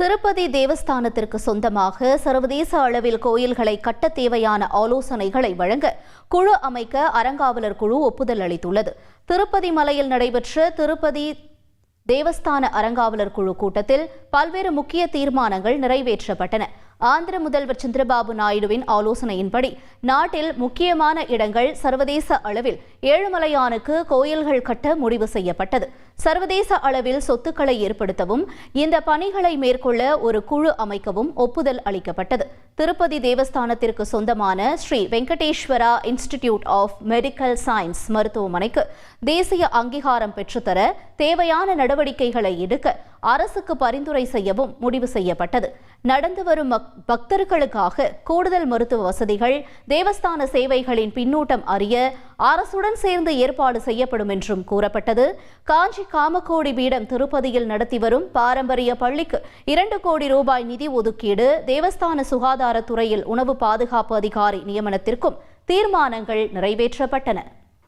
திருப்பதி தேவஸ்தானத்திற்கு சொந்தமாக சர்வதேச அளவில் கோயில்களை கட்ட தேவையான ஆலோசனைகளை வழங்க குழு அமைக்க அறங்காவலர் குழு ஒப்புதல் அளித்துள்ளது. திருப்பதி மலையில் நடைபெற்ற திருப்பதி தேவஸ்தான அறங்காவலர் குழு கூட்டத்தில் பல்வேறு முக்கிய தீர்மானங்கள் நிறைவேற்றப்பட்டன. ஆந்திர முதல்வர் சந்திரபாபு நாயுடுவின் ஆலோசனையின்படி நாட்டில் முக்கியமான இடங்கள் சர்வதேச அளவில் ஏழுமலையானுக்கு கோயில்கள் கட்ட முடிவு செய்யப்பட்டது. சர்வதேச அளவில் சொத்துக்களை ஏற்படுத்தவும் இந்த பணிகளை மேற்கொள்ள ஒரு குழு அமைக்கவும் ஒப்புதல் அளிக்கப்பட்டது. திருப்பதி தேவஸ்தானத்திற்கு சொந்தமான Sri Venkateswara institute of medical science மருத்துவமனைக்கு தேசிய அங்கீகாரம் பெற்றுத்தர தேவையான நடவடிக்கைகளை எடுக்க அரசுக்கு பரிந்துரை செய்யவும் முடிவு செய்யப்பட்டது. நடந்து வரும் பக்தர்களுக்காக கூடுதல் மருத்துவ வசதிகள், தேவஸ்தான சேவைகளின் பின்னூட்டம் அறிய அரசுடன் சேர்ந்து ஏற்பாடு செய்யப்படும் என்றும் கூறப்பட்டது. காஞ்சி காமகோடி பீடம் திருப்பதியில் நடத்தி வரும் பாரம்பரிய பள்ளிக்கு 2 கோடி ரூபாய் நிதி ஒதுக்கீடு, தேவஸ்தான சுகாதாரத்துறையில் உணவு பாதுகாப்பு அதிகாரி நியமனத்திற்கும் தீர்மானங்கள் நிறைவேற்றப்பட்டன.